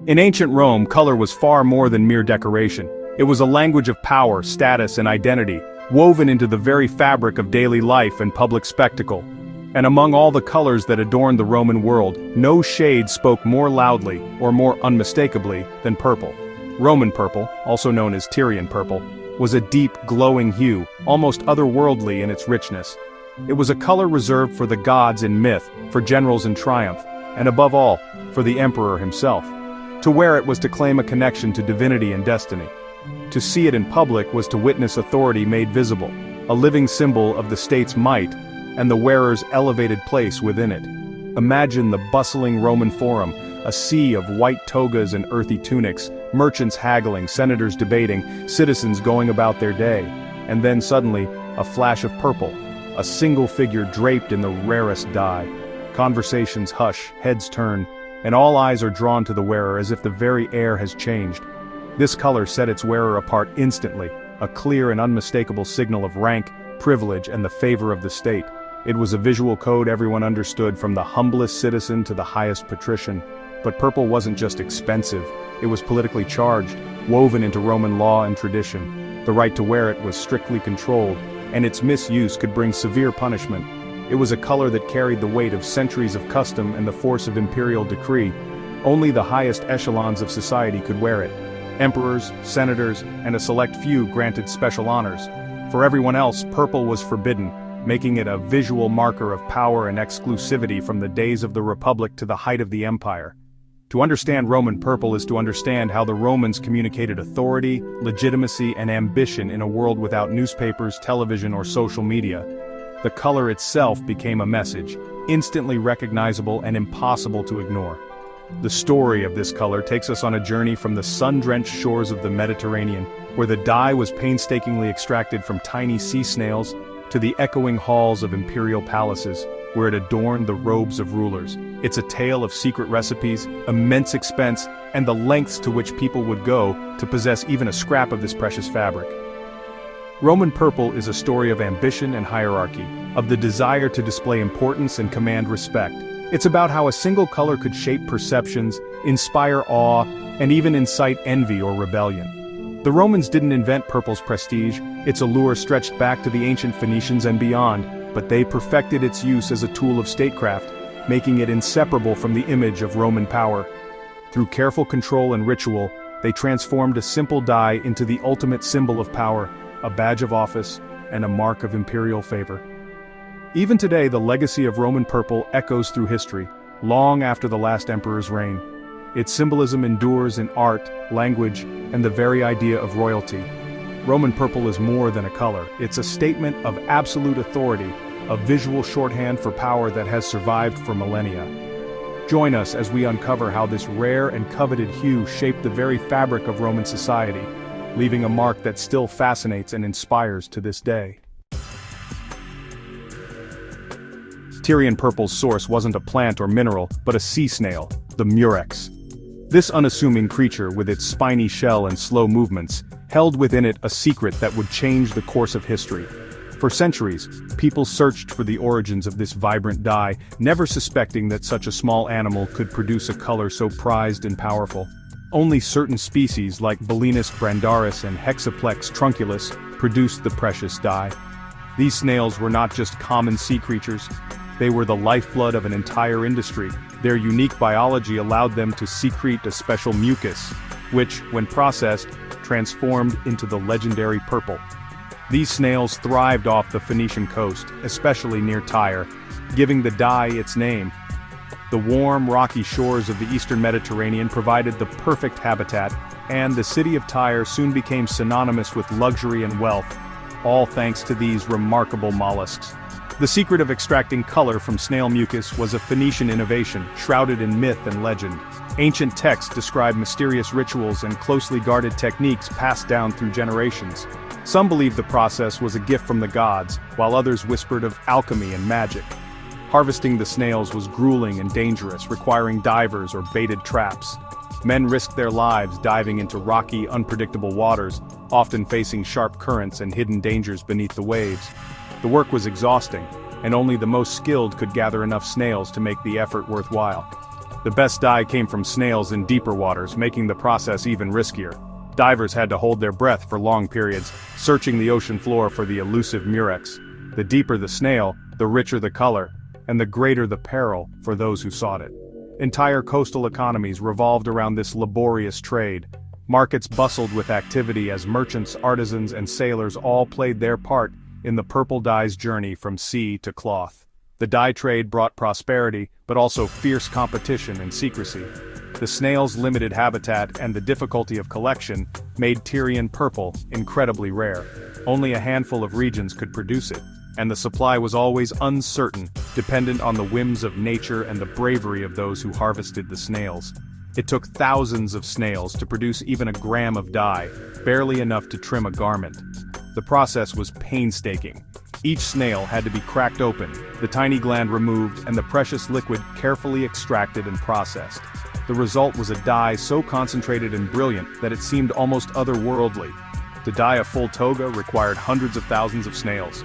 In ancient Rome, color was far more than mere decoration. It was a language of power, status, and identity, woven into the very fabric of daily life and public spectacle. And among all the colors that adorned the Roman world, no shade spoke more loudly, or more unmistakably, than purple. Roman purple, also known as Tyrian purple, was a deep, glowing hue, almost otherworldly in its richness. It was a color reserved for the gods in myth, for generals in triumph, and above all, for the emperor himself. To wear it was to claim a connection to divinity and destiny. To see it in public was to witness authority made visible, a living symbol of the state's might, and the wearer's elevated place within it. Imagine the bustling Roman forum, a sea of white togas and earthy tunics, merchants haggling, senators debating, citizens going about their day. And then suddenly, a flash of purple, a single figure draped in the rarest dye. Conversations hush, heads turn, and all eyes are drawn to the wearer as if the very air has changed. This color set its wearer apart instantly, a clear and unmistakable signal of rank, privilege, and the favor of the state. It was a visual code everyone understood, from the humblest citizen to the highest patrician. But purple wasn't just expensive, it was politically charged, woven into Roman law and tradition. The right to wear it was strictly controlled, and its misuse could bring severe punishment. It was a color that carried the weight of centuries of custom and the force of imperial decree. Only the highest echelons of society could wear it. Emperors, senators, and a select few granted special honors. For everyone else, purple was forbidden, making it a visual marker of power and exclusivity from the days of the Republic to the height of the Empire. To understand Roman purple is to understand how the Romans communicated authority, legitimacy, and ambition in a world without newspapers, television, or social media. The color itself became a message, instantly recognizable and impossible to ignore. The story of this color takes us on a journey from the sun-drenched shores of the Mediterranean, where the dye was painstakingly extracted from tiny sea snails, to the echoing halls of imperial palaces, where it adorned the robes of rulers. It's a tale of secret recipes, immense expense, and the lengths to which people would go to possess even a scrap of this precious fabric. Roman purple is a story of ambition and hierarchy, of the desire to display importance and command respect. It's about how a single color could shape perceptions, inspire awe, and even incite envy or rebellion. The Romans didn't invent purple's prestige, its allure stretched back to the ancient Phoenicians and beyond, but they perfected its use as a tool of statecraft, making it inseparable from the image of Roman power. Through careful control and ritual, they transformed a simple dye into the ultimate symbol of power, a badge of office, and a mark of imperial favor. Even today, the legacy of Roman purple echoes through history, long after the last emperor's reign. Its symbolism endures in art, language, and the very idea of royalty. Roman purple is more than a color, it's a statement of absolute authority, a visual shorthand for power that has survived for millennia. Join us as we uncover how this rare and coveted hue shaped the very fabric of Roman society, leaving a mark that still fascinates and inspires to this day. Tyrian purple's source wasn't a plant or mineral, but a sea snail, the murex. This unassuming creature, with its spiny shell and slow movements, held within it a secret that would change the course of history. For centuries, people searched for the origins of this vibrant dye, never suspecting that such a small animal could produce a color so prized and powerful. Only certain species like Balinus brandaris and Hexaplex trunculus produced the precious dye. These snails were not just common sea creatures, they were the lifeblood of an entire industry. Their unique biology allowed them to secrete a special mucus, which, when processed, transformed into the legendary purple. These snails thrived off the Phoenician coast, especially near Tyre, giving the dye its name. The warm, rocky shores of the eastern Mediterranean provided the perfect habitat, and the city of Tyre soon became synonymous with luxury and wealth, all thanks to these remarkable mollusks. The secret of extracting color from snail mucus was a Phoenician innovation, shrouded in myth and legend. Ancient texts describe mysterious rituals and closely guarded techniques passed down through generations. Some believe the process was a gift from the gods, while others whispered of alchemy and magic. Harvesting the snails was grueling and dangerous, requiring divers or baited traps. Men risked their lives diving into rocky, unpredictable waters, often facing sharp currents and hidden dangers beneath the waves. The work was exhausting, and only the most skilled could gather enough snails to make the effort worthwhile. The best dye came from snails in deeper waters, making the process even riskier. Divers had to hold their breath for long periods, searching the ocean floor for the elusive murex. The deeper the snail, the richer the color, and the greater the peril for those who sought it. Entire coastal economies revolved around this laborious trade. Markets bustled with activity as merchants, artisans, and sailors all played their part in the purple dye's journey from sea to cloth. The dye trade brought prosperity, but also fierce competition and secrecy. The snail's limited habitat and the difficulty of collection made Tyrian purple incredibly rare. Only a handful of regions could produce it, and the supply was always uncertain, dependent on the whims of nature and the bravery of those who harvested the snails. It took thousands of snails to produce even a gram of dye, barely enough to trim a garment. The process was painstaking. Each snail had to be cracked open, the tiny gland removed, and the precious liquid carefully extracted and processed. The result was a dye so concentrated and brilliant that it seemed almost otherworldly. To dye a full toga required hundreds of thousands of snails.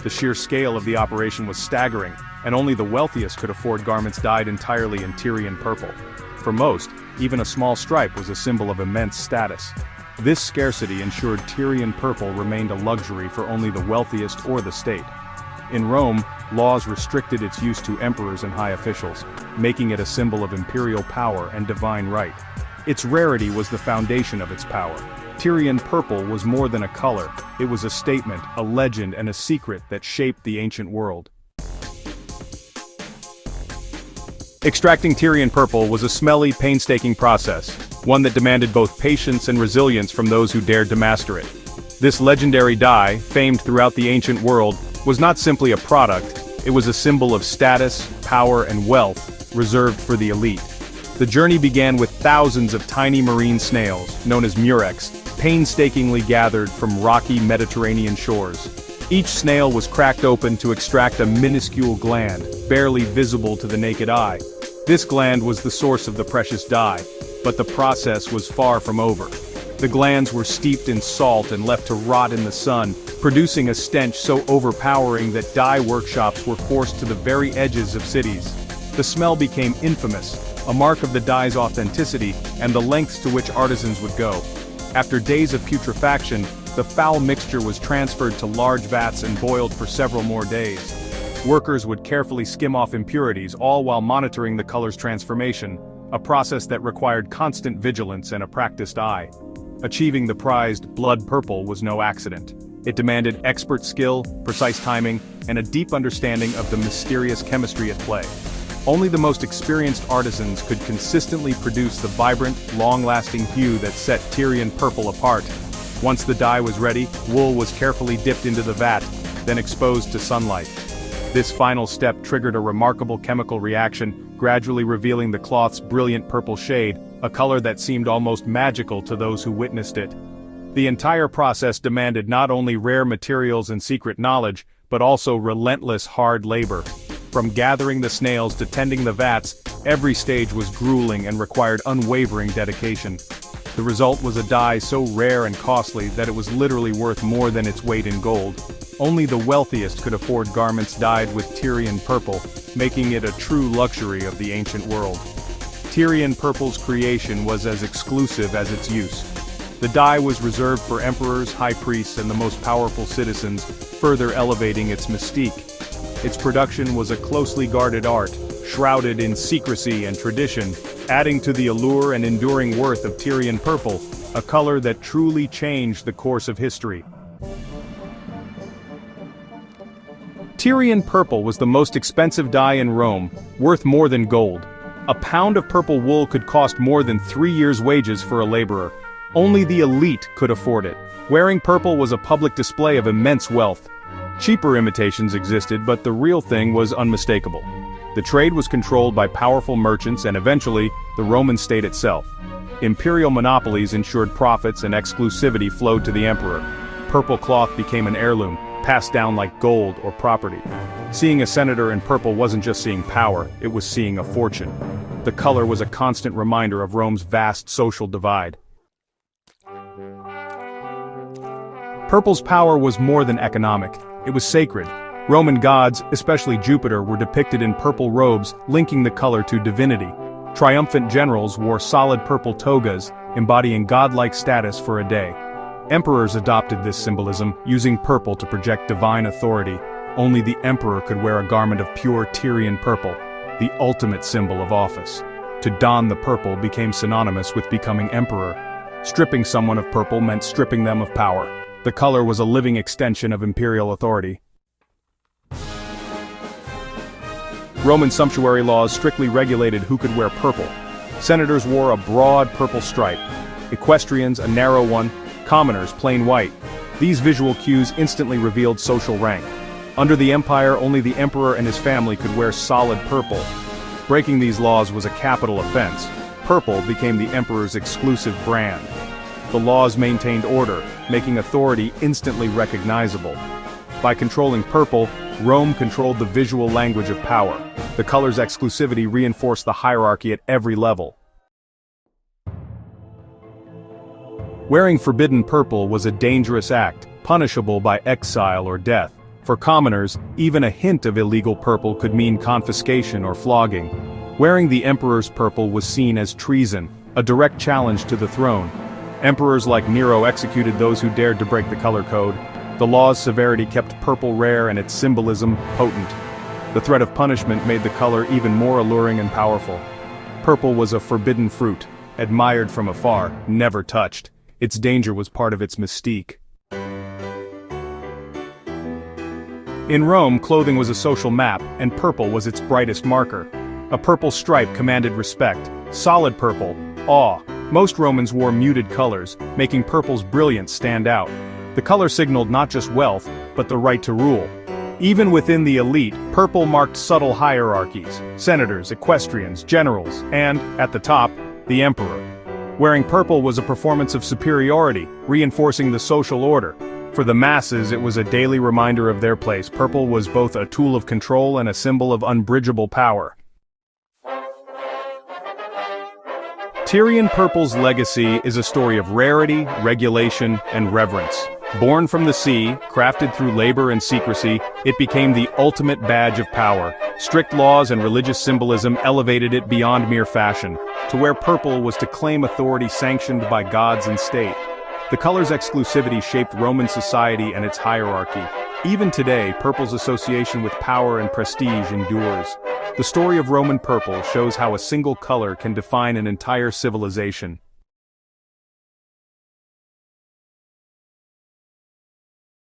The sheer scale of the operation was staggering, and only the wealthiest could afford garments dyed entirely in Tyrian purple. For most, even a small stripe was a symbol of immense status. This scarcity ensured Tyrian purple remained a luxury for only the wealthiest or the state. In Rome, laws restricted its use to emperors and high officials, making it a symbol of imperial power and divine right. Its rarity was the foundation of its power. Tyrian purple was more than a color, it was a statement, a legend, and a secret that shaped the ancient world. Extracting Tyrian purple was a smelly, painstaking process, one that demanded both patience and resilience from those who dared to master it. This legendary dye, famed throughout the ancient world, was not simply a product, it was a symbol of status, power, and wealth, reserved for the elite. The journey began with thousands of tiny marine snails, known as murex, painstakingly gathered from rocky Mediterranean shores. Each snail was cracked open to extract a minuscule gland, barely visible to the naked eye. This gland was the source of the precious dye, but the process was far from over. The glands were steeped in salt and left to rot in the sun, producing a stench so overpowering that dye workshops were forced to the very edges of cities. The smell became infamous, a mark of the dye's authenticity and the lengths to which artisans would go. After days of putrefaction, the foul mixture was transferred to large vats and boiled for several more days. Workers would carefully skim off impurities, all while monitoring the color's transformation, a process that required constant vigilance and a practiced eye. Achieving the prized blood purple was no accident. It demanded expert skill, precise timing, and a deep understanding of the mysterious chemistry at play. Only the most experienced artisans could consistently produce the vibrant, long-lasting hue that set Tyrian purple apart. Once the dye was ready, wool was carefully dipped into the vat, then exposed to sunlight. This final step triggered a remarkable chemical reaction, gradually revealing the cloth's brilliant purple shade, a color that seemed almost magical to those who witnessed it. The entire process demanded not only rare materials and secret knowledge, but also relentless hard labor. From gathering the snails to tending the vats, every stage was grueling and required unwavering dedication. The result was a dye so rare and costly that it was literally worth more than its weight in gold. Only the wealthiest could afford garments dyed with Tyrian purple, making it a true luxury of the ancient world. Tyrian purple's creation was as exclusive as its use. The dye was reserved for emperors, high priests, and the most powerful citizens, further elevating its mystique. Its production was a closely guarded art, shrouded in secrecy and tradition, adding to the allure and enduring worth of Tyrian purple, a color that truly changed the course of history. Tyrian purple was the most expensive dye in Rome, worth more than gold. A pound of purple wool could cost more than 3 years' wages for a laborer. Only the elite could afford it. Wearing purple was a public display of immense wealth. Cheaper imitations existed, but the real thing was unmistakable. The trade was controlled by powerful merchants and eventually, the Roman state itself. Imperial monopolies ensured profits and exclusivity flowed to the emperor. Purple cloth became an heirloom, passed down like gold or property. Seeing a senator in purple wasn't just seeing power, it was seeing a fortune. The color was a constant reminder of Rome's vast social divide. Purple's power was more than economic, it was sacred. Roman gods, especially Jupiter, were depicted in purple robes, linking the color to divinity. Triumphant generals wore solid purple togas, embodying godlike status for a day. Emperors adopted this symbolism, using purple to project divine authority. Only the emperor could wear a garment of pure Tyrian purple, the ultimate symbol of office. To don the purple became synonymous with becoming emperor. Stripping someone of purple meant stripping them of power. The color was a living extension of imperial authority. Roman sumptuary laws strictly regulated who could wear purple. Senators wore a broad purple stripe, equestrians a narrow one, commoners plain white. These visual cues instantly revealed social rank. Under the empire, only the emperor and his family could wear solid purple. Breaking these laws was a capital offense. Purple became the emperor's exclusive brand. The laws maintained order, making authority instantly recognizable. By controlling purple, Rome controlled the visual language of power. The color's exclusivity reinforced the hierarchy at every level. Wearing forbidden purple was a dangerous act, punishable by exile or death. For commoners, even a hint of illegal purple could mean confiscation or flogging. Wearing the emperor's purple was seen as treason, a direct challenge to the throne. Emperors like Nero executed those who dared to break the color code. The law's severity kept purple rare and its symbolism potent. The threat of punishment made the color even more alluring and powerful. Purple was a forbidden fruit, admired from afar, never touched. Its danger was part of its mystique. In Rome, clothing was a social map, and purple was its brightest marker. A purple stripe commanded respect. Solid purple, awe. Most Romans wore muted colors, making purple's brilliance stand out. The color signaled not just wealth, but the right to rule. Even within the elite, purple marked subtle hierarchies: senators, equestrians, generals, and, at the top, the emperor. Wearing purple was a performance of superiority, reinforcing the social order. For the masses, it was a daily reminder of their place. Purple was both a tool of control and a symbol of unbridgeable power. Tyrian purple's legacy is a story of rarity, regulation, and reverence. Born from the sea, crafted through labor and secrecy, it became the ultimate badge of power. Strict laws and religious symbolism elevated it beyond mere fashion. To wear purple was to claim authority sanctioned by gods and state. The color's exclusivity shaped Roman society and its hierarchy. Even today, purple's association with power and prestige endures. The story of Roman purple shows how a single color can define an entire civilization.